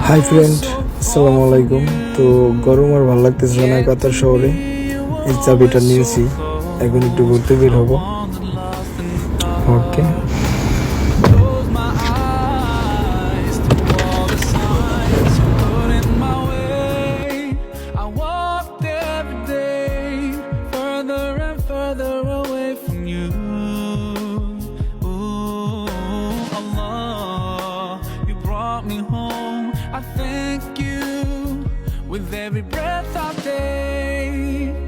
Hi friend, আসসালামু আলাইকুম। তো গরম আর ভালো লাগতেছে না কাতার শহরে। এই চাবিটা নিয়েছি, এখন একটু ঘুরতে বের হবো। ওকে, Close my eyes to all the signs you put in my way. I walked every day further and further away from you. Ooh, Allah, you brought me home. I thank you with every breath I take.